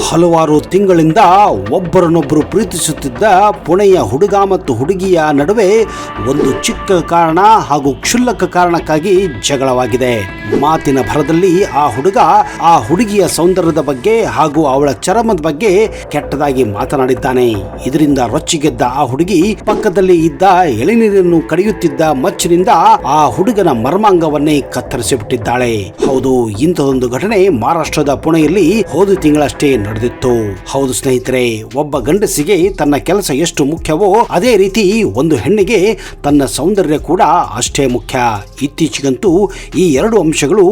ಹಲವಾರು ತಿಂಗಳಿಂದ ಒಬ್ಬರನ್ನೊಬ್ಬರು ಪ್ರೀತಿಸುತ್ತಿದ್ದ ಪುಣೆಯ ಹುಡುಗ ಮತ್ತು ಹುಡುಗಿಯ ನಡುವೆ ಒಂದು ಚಿಕ್ಕ ಕಾರಣ ಹಾಗೂ ಕ್ಷುಲ್ಲಕ ಕಾರಣಕ್ಕಾಗಿ ಜಗಳವಾಗಿದೆ. ಮಾತಿನ ಭರದಲ್ಲಿ ಆ ಹುಡುಗ ಆ ಹುಡುಗಿಯ ಸೌಂದರ್ಯದ ಬಗ್ಗೆ ಹಾಗೂ ಅವಳ ಚರ್ಮದ ಬಗ್ಗೆ ಕೆಟ್ಟದಾಗಿ ಮಾತನಾಡಿದ್ದಾನೆ. ಇದರಿಂದ ರೊಚ್ಚಿಗೆದ್ದ ಆ ಹುಡುಗಿ ಪಕ್ಕದಲ್ಲಿ ಇದ್ದ ಎಳೆನೀರನ್ನು ಕಡಿಯುತ್ತಿದ್ದ ಮಚ್ಚಿನಿಂದ ಆ ಹುಡುಗನ ಮರ್ಮಾಂಗವನ್ನೇ ಕತ್ತರಿಸಿಬಿಟ್ಟಿದ್ದಾಳೆ. ಹೌದು, ಇಂಥದೊಂದು ಘಟನೆ ಮಹಾರಾಷ್ಟ್ರದ ಪುಣೆಯಲ್ಲಿ ಹೋದ ತಿಂಗಳಷ್ಟೇ ನಡೆದಿತ್ತು. ಹೌದು ಸ್ನೇಹಿತರೆ, ಒಬ್ಬ ಗಂಡಸಿಗೆ ತನ್ನ ಕೆಲಸ ಎಷ್ಟು ಮುಖ್ಯವೋ ಅದೇ ರೀತಿ ಒಂದು ಹೆಣ್ಣಿಗೆ ತನ್ನ ಸೌಂದರ್ಯ ಕೂಡ ಅಷ್ಟೇ ಮುಖ್ಯ. ಇತ್ತೀಚೆಗಂತೂ ಈ ಎರಡು ಅಂಶಗಳು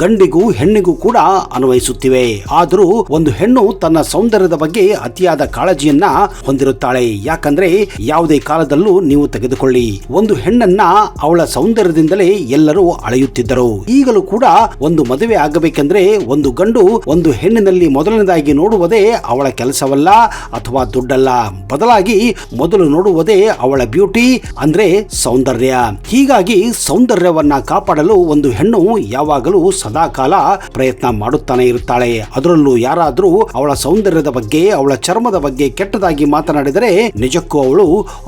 ಗಂಡಿಗೂ ಹೆಣ್ಣಿಗೂ ಕೂಡ ಅನ್ವಯಿಸುತ್ತಿವೆ. ಆದರೂ ಒಂದು ಹೆಣ್ಣು ತನ್ನ ಸೌಂದರ್ಯದ ಬಗ್ಗೆ ಅತಿಯಾದ ಕಾಳಜಿಯನ್ನ ಹೊಂದಿರುತ್ತಾಳೆ. ಯಾಕಂದ್ರೆ ಯಾವುದೇ ಕಾಲದಲ್ಲೂ ನೀವು ತೆಗೆದುಕೊಳ್ಳಿ, ಒಂದು ಹೆಣ್ಣನ್ನ ಅವಳ ಸೌಂದರ್ಯದಿಂದಲೇ ಎಲ್ಲರೂ ಅಳೆಯುತ್ತಿದ್ದರು. ಈಗಲೂ ಕೂಡ ಒಂದು ಮದುವೆ ಆಗಬೇಕೆಂದ್ರೆ ಒಂದು ಗಂಡು ಒಂದು ಹೆಣ್ಣಿನಲ್ಲಿ ಮೊದಲನೇದಾಗಿ ನೋಡುವುದೇ ಅವಳ ಕೆಲಸವಲ್ಲ ಅಥವಾ ದುಡ್ಡಲ್ಲ, ಬದಲಾಗಿ ಮೊದಲು ನೋಡುವುದೇ ಅವಳ ಬ್ಯೂಟಿ ಅಂದ್ರೆ ಸೌಂದರ್ಯ. ಹೀಗಾಗಿ ಸೌಂದರ್ಯವನ್ನ ಕಾಪಾಡಲು ಒಂದು ಹೆಣ್ಣು ಯಾವಾಗಲೂ ಸದಾಕಾಲ ಪ್ರಯತ್ನ ಮಾಡುತ್ತಾನೆ ಇರುತ್ತಾಳೆ. ಅದರಲ್ಲೂ ಯಾರಾದ್ರೂ ಅವಳ ಸೌಂದರ್ಯದ ಬಗ್ಗೆ ಅವಳ ಚರ್ಮದ ಬಗ್ಗೆ ಕೆಟ್ಟದಾಗಿ ಮಾತನಾಡಿದರೆ ನಿಜಕ್ಕೂ ಅವಳು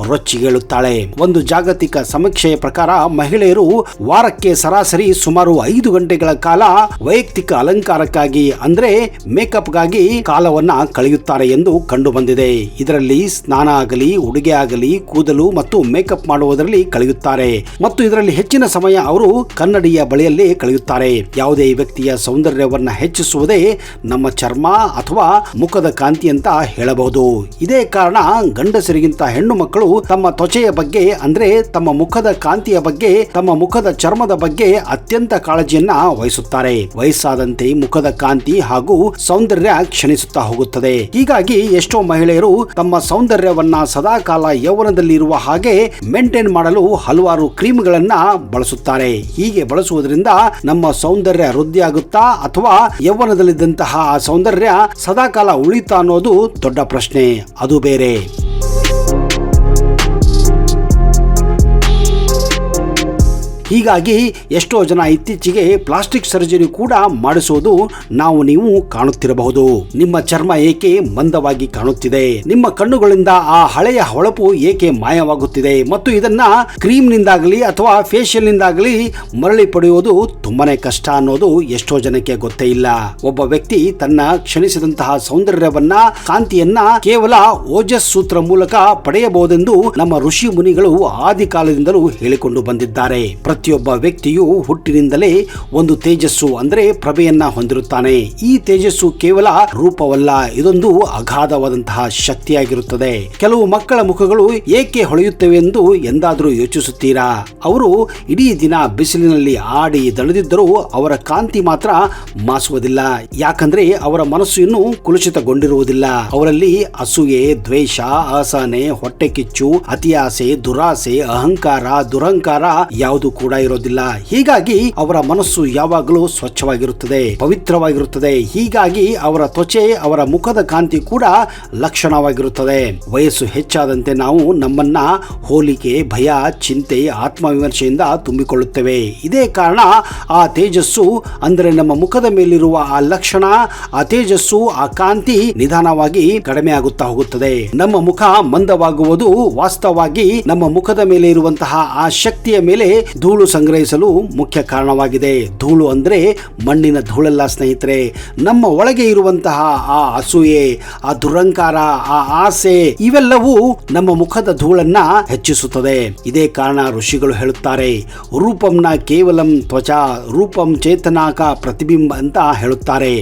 ರೊಚ್ಚಿಗೇಳುತ್ತಾಳೆ. ಒಂದು ಜಾಗತಿಕ ಸಮೀಕ್ಷೆಯ ಪ್ರಕಾರ ಮಹಿಳೆಯರು ವಾರಕ್ಕೆ ಸರಾಸರಿ ಸುಮಾರು 5 ಗಂಟೆಗಳ ಕಾಲ ವೈಯಕ್ತಿಕ ಅಲಂಕಾರಕ್ಕಾಗಿ ಅಂದ್ರೆ ಮೇಕಪ್ ಗಾಗಿ ಕಾಲವನ್ನ ಕಳೆಯುತ್ತಾರೆ ಎಂದು ಕಂಡು ಬಂದಿದೆ. ಇದರಲ್ಲಿ ಸ್ನಾನ ಆಗಲಿ, ಉಡುಗೆ ಆಗಲಿ, ಕೂದಲು ಮತ್ತು ಮೇಕಪ್ ಮಾಡುವುದರಲ್ಲಿ ಕಳೆಯುತ್ತಾರೆ ಮತ್ತು ಇದರಲ್ಲಿ ಹೆಚ್ಚಿನ ಸಮಯ ಅವರು ಕನ್ನಡಿಯ ಬಳಿಯಲ್ಲಿ ಕಳೆಯುತ್ತಾರೆ. ಯಾವುದೇ ವ್ಯಕ್ತಿಯ ಸೌಂದರ್ಯವನ್ನ ಹೆಚ್ಚಿಸುವುದೇ ನಮ್ಮ ಚರ್ಮ ಅಥವಾ ಮುಖದ ಕಾಂತಿ ಅಂತ ಹೇಳಬಹುದು. ಇದೇ ಕಾರಣ ಗಂಡಸರಿಗಿಂತ ಹೆಣ್ಣು ಮಕ್ಕಳು ತಮ್ಮ ತ್ವಚೆಯ ಬಗ್ಗೆ ಅಂದ್ರೆ ತಮ್ಮ ಮುಖದ ಕಾಂತಿಯ ಬಗ್ಗೆ, ತಮ್ಮ ಮುಖದ ಚರ್ಮದ ಬಗ್ಗೆ ಅತ್ಯಂತ ಕಾಳಜಿಯನ್ನ ವಹಿಸುತ್ತಾರೆ. ವಯಸ್ಸಾದಂತೆ ಮುಖದ ಕಾಂತಿ ಹಾಗೂ ಸೌಂದರ್ಯ ಕ್ಷಣಿಸುತ್ತಾ ಹೋಗುತ್ತದೆ. ಹೀಗಾಗಿ ಎಷ್ಟೋ ಮಹಿಳೆಯರು ತಮ್ಮ ಸೌಂದರ್ಯವನ್ನ ಸದಾಕಾಲ ಯೌವನದಲ್ಲಿರುವ ಹಾಗೆ ಮೇಂಟೈನ್ ಮಾಡಲು ಹಲವಾರು ಕ್ರೀಮ್ಗಳನ್ನ ಬಳಸುತ್ತಾರೆ. ಹೀಗೆ ಬಳಸುವುದರಿಂದ ನಮ್ಮ ಸೌಂದರ್ಯ ವೃದ್ಧಿಯಾಗುತ್ತಾ ಅಥವಾ ಯೌವನದಲ್ಲಿದ್ದಂತಹ ಆ ಸೌಂದರ್ಯ ಸದಾಕಾಲ ಉಳಿತಾ ಅನ್ನೋದು ದೊಡ್ಡ ಪ್ರಶ್ನೆ, ಅದು ಬೇರೆ. ಹೀಗಾಗಿ ಎಷ್ಟೋ ಜನ ಇತ್ತೀಚೆಗೆ ಪ್ಲಾಸ್ಟಿಕ್ ಸರ್ಜರಿ ಕೂಡ ಮಾಡಿಸುವುದು ನೀವು ಕಾಣುತ್ತಿರಬಹುದು. ನಿಮ್ಮ ಚರ್ಮ ಏಕೆ ಮಂದವಾಗಿ ಕಾಣುತ್ತಿದೆ, ನಿಮ್ಮ ಕಣ್ಣುಗಳಿಂದ ಆ ಹಳೆಯ ಹೊಳಪು ಏಕೆ ಮಾಯವಾಗುತ್ತಿದೆ ಮತ್ತು ಇದನ್ನ ಕ್ರೀಮ್ ನಿಂದಾಗಲಿ ಅಥವಾ ಫೇಶಿಯಲ್ ನಿಂದಾಗಲಿ ಮರಳಿ ಪಡೆಯುವುದು ತುಂಬಾನೇ ಕಷ್ಟ ಅನ್ನೋದು ಎಷ್ಟೋ ಜನಕ್ಕೆ ಗೊತ್ತೇ ಇಲ್ಲ. ಒಬ್ಬ ವ್ಯಕ್ತಿ ತನ್ನ ಕ್ಷಣಿಸಿದಂತಹ ಸೌಂದರ್ಯವನ್ನ, ಕಾಂತಿಯನ್ನ ಕೇವಲ ಓಜಸ್ ಸೂತ್ರ ಮೂಲಕ ಪಡೆಯಬಹುದೆಂದು ನಮ್ಮ ಋಷಿ ಮುನಿಗಳು ಆದಿ ಕಾಲದಿಂದಲೂ ಹೇಳಿಕೊಂಡು ಬಂದಿದ್ದಾರೆ. ಪ್ರತಿಯೊಬ್ಬ ವ್ಯಕ್ತಿಯು ಹುಟ್ಟಿನಿಂದಲೇ ಒಂದು ತೇಜಸ್ಸು ಅಂದ್ರೆ ಪ್ರಭೆಯನ್ನ ಹೊಂದಿರುತ್ತಾನೆ. ಈ ತೇಜಸ್ಸು ಕೇವಲ ರೂಪವಲ್ಲ, ಇದೊಂದು ಅಗಾಧವಾದಂತಹ ಶಕ್ತಿಯಾಗಿರುತ್ತದೆ. ಕೆಲವು ಮಕ್ಕಳ ಮುಖಗಳು ಏಕೆ ಹೊಳೆಯುತ್ತವೆ ಎಂದು ಎಂದಾದರೂ ಯೋಚಿಸುತ್ತೀರಾ? ಅವರು ಇಡೀ ದಿನ ಬಿಸಿಲಿನಲ್ಲಿ ಆಡಿ ದಣಿದಿದ್ದರೂ ಅವರ ಕಾಂತಿ ಮಾತ್ರ ಮಾಸುವುದಿಲ್ಲ. ಯಾಕಂದ್ರೆ ಅವರ ಮನಸ್ಸು ಇನ್ನೂ ಕುಲುಷಿತಗೊಂಡಿರುವುದಿಲ್ಲ. ಅವರಲ್ಲಿ ಅಸೂಯೆ, ದ್ವೇಷ, ಅಸಹನೆ, ಹೊಟ್ಟೆ ಕಿಚ್ಚು, ಅತಿಯಾಸೆ, ದುರಾಸೆ, ಅಹಂಕಾರ, ದುರಹಂಕಾರ ಯಾವುದು ಕೂಡ ಇರೋದಿಲ್ಲ. ಹೀಗಾಗಿ ಅವರ ಮನಸ್ಸು ಯಾವಾಗಲೂ ಸ್ವಚ್ಛವಾಗಿರುತ್ತದೆ, ಪವಿತ್ರವಾಗಿರುತ್ತದೆ. ಹೀಗಾಗಿ ಅವರ ತ್ವಚೆ, ಅವರ ಮುಖದ ಕಾಂತಿ ಕೂಡ ಲಕ್ಷಣವಾಗಿರುತ್ತದೆ. ವಯಸ್ಸು ಹೆಚ್ಚಾದಂತೆ ನಾವು ನಮ್ಮನ್ನ ಹೋಲಿಕೆ, ಭಯ, ಚಿಂತೆ, ಆತ್ಮವಿಮರ್ಶೆಯಿಂದ ತುಂಬಿಕೊಳ್ಳುತ್ತೇವೆ. ಇದೇ ಕಾರಣ ಆ ತೇಜಸ್ಸು ಅಂದ್ರೆ ನಮ್ಮ ಮುಖದ ಮೇಲಿರುವ ಆ ಲಕ್ಷಣ, ಆ ತೇಜಸ್ಸು, ಆ ಕಾಂತಿ ನಿಧಾನವಾಗಿ ಕಡಿಮೆ ಆಗುತ್ತಾ ಹೋಗುತ್ತದೆ. ನಮ್ಮ ಮುಖ ಮಂದವಾಗುವುದು ವಾಸ್ತವವಾಗಿ ನಮ್ಮ ಮುಖದ ಮೇಲೆ ಇರುವಂತಹ ಆ ಶಕ್ತಿಯ ಮೇಲೆ ಧೂಳು ಸಂಗ್ರಹಿಸಲು ಮುಖ್ಯ ಕಾರಣವಾಗಿದೆ. ಧೂಳು ಅಂದ್ರೆ ಮಣ್ಣಿನ ಧೂಳಲ್ಲ ಸ್ನೇಹಿತರೆ, ನಮ್ಮ ಒಳಗೆ ಇರುವಂತಹ ಆ ಅಸೂಯೆ, ಆ ದುರಹಂಕಾರ, ಆ ಆಸೆ ಇವೆಲ್ಲವೂ ನಮ್ಮ ಮುಖದ ಧೂಳನ್ನ ಹೆಚ್ಚಿಸುತ್ತದೆ. ಇದೇ ಕಾರಣ ಋಷಿಗಳು ಹೇಳುತ್ತಾರೆ, ರೂಪಂನ ಕೇವಲಂ ತ್ವಚಾ ರೂಪಂ ಚೇತನಾಕ ಪ್ರತಿಬಿಂಬ ಅಂತ ಹೇಳುತ್ತಾರೆ.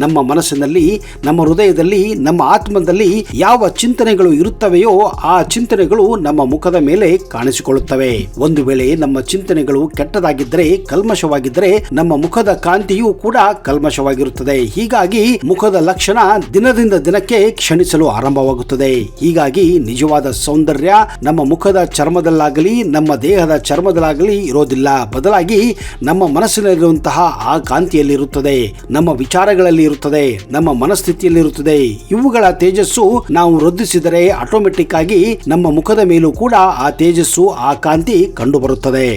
ನಮ್ಮ ಮನಸ್ಸಿನಲ್ಲಿ, ನಮ್ಮ ಹೃದಯದಲ್ಲಿ, ನಮ್ಮ ಆತ್ಮದಲ್ಲಿ ಯಾವ ಚಿಂತನೆಗಳು ಇರುತ್ತವೆಯೋ ಆ ಚಿಂತನೆಗಳು ನಮ್ಮ ಮುಖದ ಮೇಲೆ ಕಾಣಿಸಿಕೊಳ್ಳುತ್ತವೆ. ಒಂದು ವೇಳೆ ನಮ್ಮ ಚಿಂತನೆಗಳು ಕೆಟ್ಟದಾಗಿದ್ದರೆ, ಕಲ್ಮಶವಾಗಿದ್ದರೆ ನಮ್ಮ ಮುಖದ ಕಾಂತಿಯೂ ಕೂಡ ಕಲ್ಮಶವಾಗಿರುತ್ತದೆ. ಹೀಗಾಗಿ ಮುಖದ ಲಕ್ಷಣ ದಿನದಿಂದ ದಿನಕ್ಕೆ ಕ್ಷಣಿಸಲು ಆರಂಭವಾಗುತ್ತದೆ. ಹೀಗಾಗಿ ನಿಜವಾದ ಸೌಂದರ್ಯ ನಮ್ಮ ಮುಖದ ಚರ್ಮದಲ್ಲಾಗಲಿ ನಮ್ಮ ದೇಹದ ಚರ್ಮದಲ್ಲಾಗಲಿ ಇರೋದಿಲ್ಲ, ಬದಲಾಗಿ ನಮ್ಮ ಮನಸ್ಸಿನಲ್ಲಿರುವಂತಹ ಆ ಕಾಂತಿಯಲ್ಲಿರುತ್ತದೆ, ನಮ್ಮ ವಿಚಾರಗಳಲ್ಲಿ ಇರುತ್ತದೆ, ನಮ್ಮ ಮನಸ್ಥಿತಿಯಲ್ಲಿ ಇರುತ್ತದೆ. ಇವುಗಳ ತೇಜಸ್ಸು ನಾವು ವೃದ್ಧಿಸಿದರೆ ಆಟೋಮೆಟಿಕ್ ಆಗಿ ನಮ್ಮ ಮುಖದ ಮೇಲೂ ಕೂಡ ಆ ತೇಜಸ್ಸು, ಆ ಕಾಂತಿ ಕಂಡುಬರುತ್ತದೆ.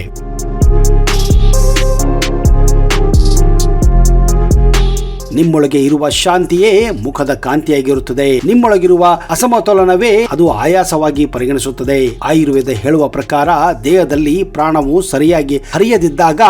ನಿಮ್ಮೊಳಗೆ ಇರುವ ಶಾಂತಿಯೇ ಮುಖದ ಕಾಂತಿಯಾಗಿರುತ್ತದೆ. ನಿಮ್ಮೊಳಗಿರುವ ಅಸಮತೋಲನವೇ ಅದು ಆಯಾಸವಾಗಿ ಪರಿಗಣಿಸುತ್ತದೆ. ಆಯುರ್ವೇದ ಹೇಳುವ ಪ್ರಕಾರ ದೇಹದಲ್ಲಿ ಪ್ರಾಣವು ಸರಿಯಾಗಿ ಹರಿಯದಿದ್ದಾಗ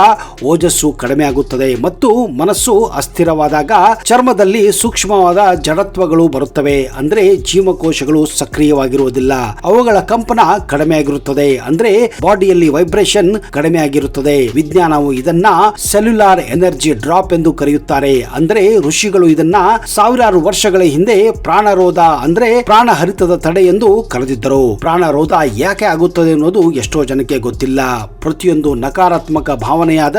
ಓಜಸ್ಸು ಕಡಿಮೆ ಆಗುತ್ತದೆ ಮತ್ತು ಮನಸ್ಸು ಅಸ್ಥಿರವಾದಾಗ ಚರ್ಮದಲ್ಲಿ ಸೂಕ್ಷ್ಮವಾದ ಜಡತ್ವಗಳು ಬರುತ್ತವೆ. ಅಂದ್ರೆ ಜೀವಕೋಶಗಳು ಸಕ್ರಿಯವಾಗಿರುವುದಿಲ್ಲ, ಅವುಗಳ ಕಂಪನ ಕಡಿಮೆ ಆಗಿರುತ್ತದೆ. ಅಂದ್ರೆ ಬಾಡಿಯಲ್ಲಿ ವೈಬ್ರೇಷನ್ ಕಡಿಮೆ ಆಗಿರುತ್ತದೆ. ವಿಜ್ಞಾನವು ಇದನ್ನ ಸೆಲ್ಯುಲಾರ್ ಎನರ್ಜಿ ಡ್ರಾಪ್ ಎಂದು ಕರೆಯುತ್ತಾರೆ. ಅಂದ್ರೆ ಋಷಿಗಳು ಇದನ್ನ ಸಾವಿರಾರು ವರ್ಷಗಳ ಹಿಂದೆ ಪ್ರಾಣರೋಧ ಅಂದ್ರೆ ಪ್ರಾಣ ಹರಿತದ ತಡೆ ಎಂದು ಕರೆದಿದ್ದರು. ಪ್ರಾಣರೋಧ ಯಾಕೆ ಆಗುತ್ತದೆ ಅನ್ನೋದು ಎಷ್ಟೋ ಜನಕ್ಕೆ ಗೊತ್ತಿಲ್ಲ. ಪ್ರತಿಯೊಂದು ನಕಾರಾತ್ಮಕ ಭಾವನೆಯಾದ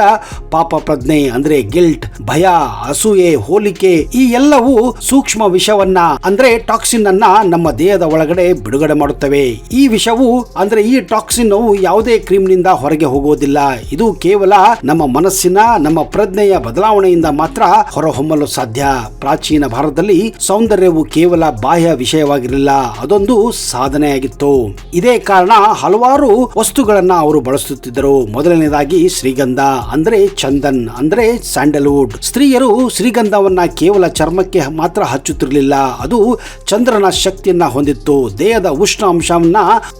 ಪಾಪ ಪ್ರಜ್ಞೆ ಅಂದ್ರೆ ಗಿಲ್ಟ್, ಭಯ, ಅಸೂಯೆ, ಹೋಲಿಕೆ ಈ ಎಲ್ಲವೂ ಸೂಕ್ಷ್ಮ ವಿಷವನ್ನ ಅಂದ್ರೆ ಟಾಕ್ಸಿನ್ ಅನ್ನ ನಮ್ಮ ದೇಹದ ಒಳಗಡೆ ಬಿಡುಗಡೆ ಮಾಡುತ್ತವೆ. ಈ ವಿಷವು ಅಂದ್ರೆ ಈ ಟಾಕ್ಸಿನ್ ಯಾವುದೇ ಕ್ರೀಮ್ ನಿಂದ ಹೊರಗೆ ಹೋಗುವುದಿಲ್ಲ. ಇದು ಕೇವಲ ನಮ್ಮ ಮನಸ್ಸಿನ ನಮ್ಮ ಪ್ರಜ್ಞೆಯ ಬದಲಾವಣೆಯಿಂದ ಮಾತ್ರ ಹೊರಹೊಮ್ಮಲು ಸಾಧ್ಯ. ಪ್ರಾಚೀನ ಭಾರತದಲ್ಲಿ ಸೌಂದರ್ಯವು ಕೇವಲ ಬಾಹ್ಯ ವಿಷಯವಾಗಿರಲಿಲ್ಲ, ಅದೊಂದು ಸಾಧನೆಯಾಗಿತ್ತು. ಇದೇ ಕಾರಣ ಹಲವಾರು ವಸ್ತುಗಳನ್ನ ಅವರು ಬಳಸುತ್ತಿದ್ದರು. ಮೊದಲನೇದಾಗಿ ಶ್ರೀಗಂಧ ಅಂದ್ರೆ ಚಂದನ್ ಅಂದ್ರೆ ಸ್ಯಾಂಡಲ್ವುಡ್. ಸ್ತ್ರೀಯರು ಶ್ರೀಗಂಧವನ್ನ ಕೇವಲ ಚರ್ಮಕ್ಕೆ ಮಾತ್ರ ಹಚ್ಚುತ್ತಿರಲಿಲ್ಲ, ಅದು ಚಂದ್ರನ ಶಕ್ತಿಯನ್ನ ಹೊಂದಿತ್ತು. ದೇಹದ ಉಷ್ಣಾಂಶವನ್ನ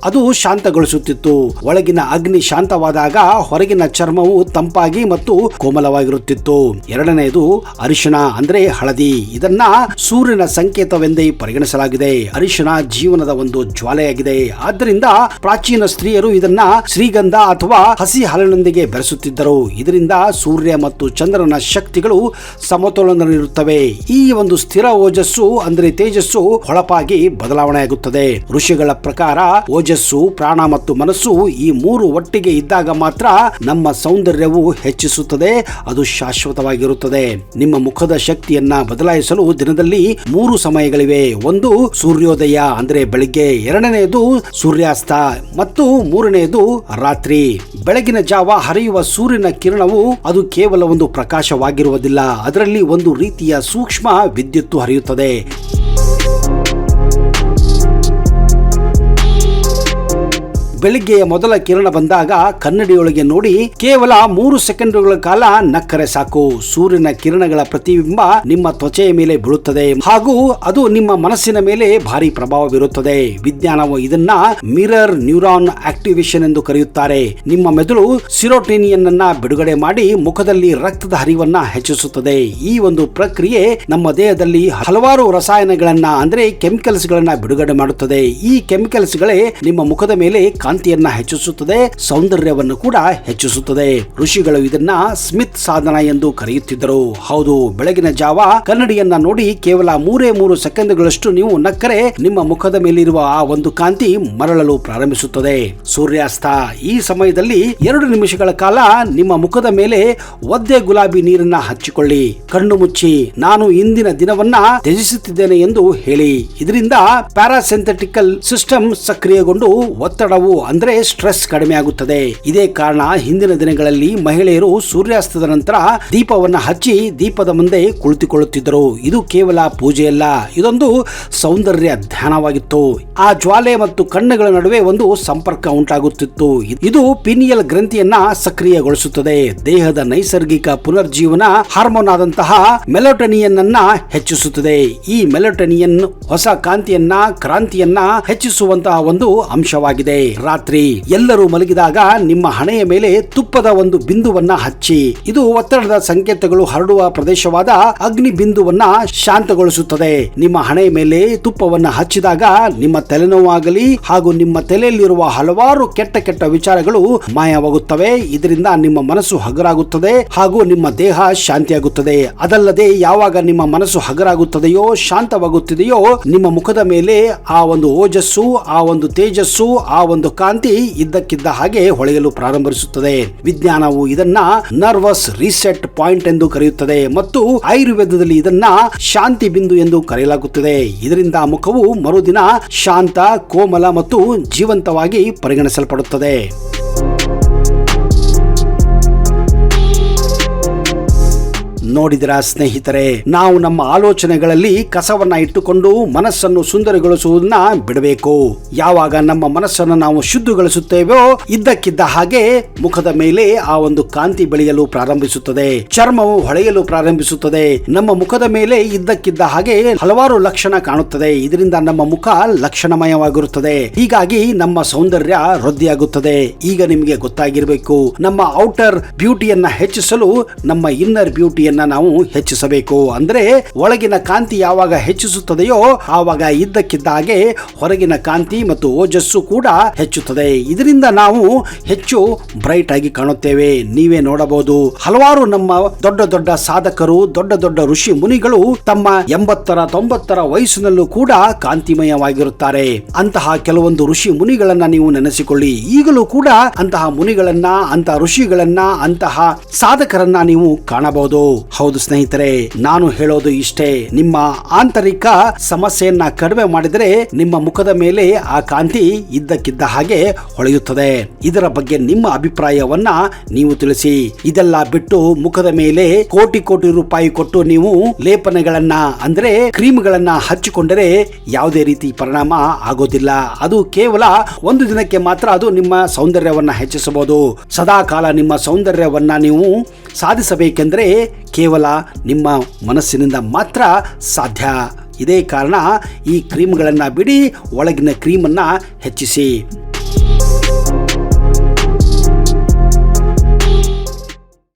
ಅದು ಶಾಂತಗೊಳಿಸುತ್ತಿತ್ತು. ಒಳಗಿನ ಅಗ್ನಿ ಶಾಂತವಾದಾಗ ಹೊರಗಿನ ಚರ್ಮವು ತಂಪಾಗಿ ಮತ್ತು ಕೋಮಲವಾಗಿರುತ್ತಿತ್ತು. ಎರಡನೆಯದು ಅರಿಶಿಣ ಅಂದ್ರೆ ಹಳದಿ. ಇದನ್ನ ಸೂರ್ಯನ ಸಂಕೇತವೆಂದೇ ಪರಿಗಣಿಸಲಾಗಿದೆ. ಅರಿಶಿಣ ಜೀವನದ ಒಂದು ಜ್ವಾಲೆಯಾಗಿದೆ. ಆದ್ದರಿಂದ ಪ್ರಾಚೀನ ಸ್ತ್ರೀಯರು ಇದನ್ನ ಶ್ರೀಗಂಧ ಅಥವಾ ಹಸಿ ಹಾಲಿನೊಂದಿಗೆ ಬೆರೆಸುತ್ತಿದ್ದರು. ಇದರಿಂದ ಸೂರ್ಯ ಮತ್ತು ಚಂದ್ರನ ಶಕ್ತಿಗಳು ಸಮತೋಲನದಲ್ಲಿರುತ್ತವೆ. ಈ ಒಂದು ಸ್ಥಿರ ಓಜಸ್ಸು ಅಂದ್ರೆ ತೇಜಸ್ಸು ಹೊಳಪಾಗಿ ಬದಲಾವಣೆಯಾಗುತ್ತದೆ. ಋಷಿಗಳ ಪ್ರಕಾರ ಓಜಸ್ಸು, ಪ್ರಾಣ ಮತ್ತು ಮನಸ್ಸು ಈ ಮೂರು ಒಟ್ಟಿಗೆ ಇದ್ದಾಗ ಮಾತ್ರ ನಮ್ಮ ಸೌಂದರ್ಯವು ಹೆಚ್ಚಿಸುತ್ತದೆ, ಅದು ಶಾಶ್ವತವಾಗಿರುತ್ತದೆ. ನಿಮ್ಮ ಮುಖದ ಶಕ್ತಿಯನ್ನ ಬದಲಾಯಿಸಲು ದಿನದಲ್ಲಿ 3 ಸಮಯಗಳಿವೆ. ಒಂದು ಸೂರ್ಯೋದಯ ಅಂದ್ರೆ ಬೆಳಿಗ್ಗೆ, ಎರಡನೆಯದು ಸೂರ್ಯಾಸ್ತ ಮತ್ತು ಮೂರನೆಯದು ರಾತ್ರಿ. ಬೆಳಗಿನ ಜಾವ ಹರಿಯುವ ಸೂರ್ಯನ ಕಿರಣವು ಅದು ಕೇವಲ ಒಂದು ಪ್ರಕಾಶವಾಗಿರುವುದಿಲ್ಲ, ಅದರಲ್ಲಿ ಒಂದು ರೀತಿಯ ಸೂಕ್ಷ್ಮ ವಿದ್ಯುತ್ ಹರಿಯುತ್ತದೆ. ಬೆಳಿಗ್ಗೆಯ ಮೊದಲ ಕಿರಣ ಬಂದಾಗ ಕನ್ನಡಿಯೊಳಗೆ ನೋಡಿ ಕೇವಲ 3 ಸೆಕೆಂಡುಗಳ ಕಾಲ ನಕ್ಕರೆ ಸಾಕು. ಸೂರ್ಯನ ಕಿರಣಗಳ ಪ್ರತಿಬಿಂಬ ನಿಮ್ಮ ತ್ವಚೆಯ ಮೇಲೆ ಬೀಳುತ್ತದೆ ಹಾಗೂ ಅದು ನಿಮ್ಮ ಮನಸ್ಸಿನ ಮೇಲೆ ಭಾರಿ ಪ್ರಭಾವ ಬೀರುತ್ತದೆ. ವಿಜ್ಞಾನವು ಇದನ್ನ ಮಿರರ್ ನ್ಯೂರಾನ್ ಆಕ್ಟಿವೇಶನ್ ಎಂದು ಕರೆಯುತ್ತಾರೆ. ನಿಮ್ಮ ಮೆದುಳು ಸಿರೋಟೋನಿನ್ ಅನ್ನ ಬಿಡುಗಡೆ ಮಾಡಿ ಮುಖದಲ್ಲಿ ರಕ್ತದ ಹರಿವನ್ನ ಹೆಚ್ಚಿಸುತ್ತದೆ. ಈ ಒಂದು ಪ್ರಕ್ರಿಯೆ ನಮ್ಮ ದೇಹದಲ್ಲಿ ಹಲವಾರು ರಸಾಯನಗಳನ್ನ ಅಂದ್ರೆ ಕೆಮಿಕಲ್ಸ್ ಗಳನ್ನ ಬಿಡುಗಡೆ ಮಾಡುತ್ತದೆ. ಈ ಕೆಮಿಕಲ್ಸ್ ಗಳೇ ನಿಮ್ಮ ಮುಖದ ಮೇಲೆ ಕಾಂತಿಯನ್ನ ಹೆಚ್ಚಿಸುತ್ತದೆ, ಸೌಂದರ್ಯವನ್ನು ಕೂಡ ಹೆಚ್ಚಿಸುತ್ತದೆ. ಋಷಿಗಳು ಇದನ್ನ ಸ್ಮಿತ್ ಸಾಧನ ಎಂದು ಕರೆಯುತ್ತಿದ್ದರು. ಹೌದು, ಬೆಳಗಿನ ಜಾವ ಕನ್ನಡಿಯನ್ನ ನೋಡಿ ಕೇವಲ 3 ಸೆಕೆಂಡ್ಗಳಷ್ಟು ನೀವು ನಕ್ಕರೆ ನಿಮ್ಮ ಮುಖದ ಮೇಲಿರುವ ಆ ಒಂದು ಕಾಂತಿ ಮರಳಲು ಪ್ರಾರಂಭಿಸುತ್ತದೆ. ಸೂರ್ಯಾಸ್ತ ಈ ಸಮಯದಲ್ಲಿ 2 ನಿಮಿಷಗಳ ಕಾಲ ನಿಮ್ಮ ಮುಖದ ಮೇಲೆ ಒದ್ದೆ ಗುಲಾಬಿ ನೀರನ್ನ ಹಚ್ಚಿಕೊಳ್ಳಿ. ಕಣ್ಣು ಮುಚ್ಚಿ ನಾನು ಇಂದಿನ ದಿನವನ್ನ ತ್ಯಜಿಸುತ್ತಿದ್ದೇನೆ ಎಂದು ಹೇಳಿ. ಇದರಿಂದ ಪ್ಯಾರಾಸಿಂಥೆಟಿಕಲ್ ಸಿಸ್ಟಮ್ ಸಕ್ರಿಯಗೊಂಡು ಒತ್ತಡವು ಅಂದ್ರೆ ಸ್ಟ್ರೆಸ್ ಕಡಿಮೆ ಆಗುತ್ತದೆ. ಇದೇ ಕಾರಣ ಹಿಂದಿನ ದಿನಗಳಲ್ಲಿ ಮಹಿಳೆಯರು ಸೂರ್ಯಾಸ್ತದ ನಂತರ ದೀಪವನ್ನ ಹಚ್ಚಿ ದೀಪದ ಮುಂದೆ ಕುಳಿತುಕೊಳ್ಳುತ್ತಿದ್ದರು. ಇದು ಕೇವಲ ಪೂಜೆಯಲ್ಲ, ಇದೊಂದು ಸೌಂದರ್ಯ ಧ್ಯಾನವಾಗಿತ್ತು. ಆ ಜ್ವಾಲೆ ಮತ್ತು ಕಣ್ಣುಗಳ ನಡುವೆ ಒಂದು ಸಂಪರ್ಕ ಉಂಟಾಗುತ್ತಿತ್ತು. ಇದು ಪಿನಿಯಲ್ ಗ್ರಂಥಿಯನ್ನ ಸಕ್ರಿಯಗೊಳಿಸುತ್ತದೆ. ದೇಹದ ನೈಸರ್ಗಿಕ ಪುನರ್ಜೀವನ ಹಾರ್ಮೋನ್ ಆದಂತಹ ಮೆಲೋಟೋನಿಯನ್ ಅನ್ನ ಹೆಚ್ಚಿಸುತ್ತದೆ. ಈ ಮೆಲೋಟೋನಿಯನ್ ಹೊಸ ಕ್ರಾಂತಿಯನ್ನ ಹೆಚ್ಚಿಸುವಂತಹ ಒಂದು ಅಂಶವಾಗಿದೆ. ರಾತ್ರಿ ಎಲ್ಲರೂ ಮಲಗಿದಾಗ ನಿಮ್ಮ ಹಣೆಯ ಮೇಲೆ ತುಪ್ಪದ ಒಂದು ಬಿಂದುವನ್ನ ಹಚ್ಚಿ. ಇದು ಒತ್ತಡದ ಸಂಕೇತಗಳು ಹರಡುವ ಪ್ರದೇಶವಾದ ಅಗ್ನಿ ಬಿಂದುವನ್ನ ಶಾಂತಗೊಳಿಸುತ್ತದೆ. ನಿಮ್ಮ ಹಣೆಯ ಮೇಲೆ ತುಪ್ಪವನ್ನ ಹಚ್ಚಿದಾಗ ನಿಮ್ಮ ತಲೆನೋವಾಗಲಿ ಹಾಗೂ ನಿಮ್ಮ ತಲೆಯಲ್ಲಿರುವ ಹಲವಾರು ಕೆಟ್ಟ ವಿಚಾರಗಳು ಮಾಯವಾಗುತ್ತವೆ. ಇದರಿಂದ ನಿಮ್ಮ ಮನಸ್ಸು ಹಗರಾಗುತ್ತದೆ ಹಾಗೂ ನಿಮ್ಮ ದೇಹ ಶಾಂತಿಯಾಗುತ್ತದೆ. ಅದಲ್ಲದೆ ಯಾವಾಗ ನಿಮ್ಮ ಮನಸ್ಸು ಹಗರಾಗುತ್ತದೆಯೋ, ಶಾಂತವಾಗುತ್ತದೆಯೋ, ನಿಮ್ಮ ಮುಖದ ಮೇಲೆ ಆ ಒಂದು ಓಜಸ್ಸು, ಆ ಒಂದು ತೇಜಸ್ಸು, ಆ ಒಂದು ಕಾಂತಿ ಇದ್ದಕ್ಕಿದ್ದ ಹಾಗೆ ಹೊಳೆಯಲು ಪ್ರಾರಂಭಿಸುತ್ತದೆ. ವಿಜ್ಞಾನವು ಇದನ್ನ ನರ್ವಸ್ ರೀಸೆಟ್ ಪಾಯಿಂಟ್ ಎಂದು ಕರೆಯುತ್ತದೆ ಮತ್ತು ಆಯುರ್ವೇದದಲ್ಲಿ ಇದನ್ನ ಶಾಂತಿ ಬಿಂದು ಎಂದು ಕರೆಯಲಾಗುತ್ತದೆ. ಇದರಿಂದ ಮುಖವು ಮರುದಿನ ಶಾಂತ, ಕೋಮಲ ಮತ್ತು ಜೀವಂತವಾಗಿ ಪರಿಗಣಿಸಲ್ಪಡುತ್ತದೆ. ನೋಡಿದಿರಾ ಸ್ನೇಹಿತರೆ, ನಾವು ನಮ್ಮ ಆಲೋಚನೆಗಳಲ್ಲಿ ಕಸವನ್ನ ಇಟ್ಟುಕೊಂಡು ಮನಸ್ಸನ್ನು ಸುಂದರಗೊಳಿಸುವುದನ್ನ ಬಿಡಬೇಕು. ಯಾವಾಗ ನಮ್ಮ ಮನಸ್ಸನ್ನು ನಾವು ಶುದ್ಧಗೊಳಿಸುತ್ತೇವೋ ಇದ್ದಕ್ಕಿದ್ದ ಹಾಗೆ ಮುಖದ ಮೇಲೆ ಆ ಒಂದು ಕಾಂತಿ ಬೆಳೆಯಲು ಪ್ರಾರಂಭಿಸುತ್ತದೆ, ಚರ್ಮವು ಹೊಳೆಯಲು ಪ್ರಾರಂಭಿಸುತ್ತದೆ. ನಮ್ಮ ಮುಖದ ಮೇಲೆ ಇದ್ದಕ್ಕಿದ್ದ ಹಾಗೆ ಹಲವಾರು ಲಕ್ಷಣ ಕಾಣುತ್ತದೆ. ಇದರಿಂದ ನಮ್ಮ ಮುಖ ಲಕ್ಷಣಮಯವಾಗಿರುತ್ತದೆ. ಹೀಗಾಗಿ ನಮ್ಮ ಸೌಂದರ್ಯ ವೃದ್ಧಿಯಾಗುತ್ತದೆ. ಈಗ ನಿಮಗೆ ಗೊತ್ತಾಗಿರಬೇಕು, ನಮ್ಮ ಔಟರ್ ಬ್ಯೂಟಿಯನ್ನ ಹೆಚ್ಚಿಸಲು ನಮ್ಮ ಇನ್ನರ್ ಬ್ಯೂಟಿಯನ್ನ ನಾವು ಹೆಚ್ಚಿಸಬೇಕು. ಅಂದ್ರೆ ಒಳಗಿನ ಕಾಂತಿ ಯಾವಾಗ ಹೆಚ್ಚಿಸುತ್ತದೆಯೋ ಆವಾಗ ಇದ್ದಕ್ಕಿದ್ದ ಹಾಗೆ ಹೊರಗಿನ ಕಾಂತಿ ಮತ್ತು ಓಜಸ್ಸು ಕೂಡ ಹೆಚ್ಚುತ್ತದೆ. ಇದರಿಂದ ನಾವು ಹೆಚ್ಚು ಬ್ರೈಟ್ ಆಗಿ ಕಾಣುತ್ತೇವೆ. ನೀವೇ ನೋಡಬಹುದು, ಹಲವಾರು ನಮ್ಮ ದೊಡ್ಡ ದೊಡ್ಡ ಸಾಧಕರು, ದೊಡ್ಡ ದೊಡ್ಡ ಋಷಿ ಮುನಿಗಳು ತಮ್ಮ 80 90 ವಯಸ್ಸಿನಲ್ಲೂ ಕೂಡ ಕಾಂತಿಮಯವಾಗಿರುತ್ತಾರೆ. ಅಂತಹ ಕೆಲವೊಂದು ಋಷಿ ಮುನಿಗಳನ್ನ ನೀವು ನೆನೆಸಿಕೊಳ್ಳಿ. ಈಗಲೂ ಕೂಡ ಅಂತಹ ಮುನಿಗಳನ್ನ, ಅಂತಹ ಋಷಿಗಳನ್ನ, ಅಂತಹ ಸಾಧಕರನ್ನ ನೀವು ಕಾಣಬಹುದು. ಹೌದು ಸ್ನೇಹಿತರೆ, ನಾನು ಹೇಳೋದು ಇಷ್ಟೇ, ನಿಮ್ಮ ಆಂತರಿಕ ಸಮಸ್ಯೆಯನ್ನ ಕಡಿಮೆ ಮಾಡಿದರೆ ನಿಮ್ಮ ಮುಖದ ಮೇಲೆ ಆ ಕಾಂತಿ ಇದ್ದಕ್ಕಿದ್ದ ಹಾಗೆ ಹೊಳೆಯುತ್ತದೆ. ಇದರ ಬಗ್ಗೆ ನಿಮ್ಮ ಅಭಿಪ್ರಾಯವನ್ನ ನೀವು ತಿಳಿಸಿ. ಇದೆಲ್ಲ ಬಿಟ್ಟು ಮುಖದ ಮೇಲೆ ಕೋಟಿ ಕೋಟಿ ರೂಪಾಯಿ ಕೊಟ್ಟು ನೀವು ಲೇಪನಗಳನ್ನ ಅಂದ್ರೆ ಕ್ರೀಮ್ಗಳನ್ನ ಹಚ್ಚಿಕೊಂಡರೆ ಯಾವುದೇ ರೀತಿ ಪರಿಣಾಮ ಆಗೋದಿಲ್ಲ. ಅದು ಕೇವಲ ಒಂದು ದಿನಕ್ಕೆ ಮಾತ್ರ ಅದು ನಿಮ್ಮ ಸೌಂದರ್ಯವನ್ನ ಹೆಚ್ಚಿಸಬಹುದು. ಸದಾ ಕಾಲ ನಿಮ್ಮ ಸೌಂದರ್ಯವನ್ನ ನೀವು ಸಾಧಿಸಬೇಕೆಂದರೆ ಕೇವಲ ನಿಮ್ಮ ಮನಸ್ಸಿನಿಂದ ಮಾತ್ರ ಸಾಧ್ಯ. ಇದೇ ಕಾರಣ ಈ ಕ್ರೀಮ್ಗಳನ್ನ ಬಿಡಿ, ಒಳಗಿನ ಕ್ರೀಮನ್ನ ಹೆಚ್ಚಿಸಿ.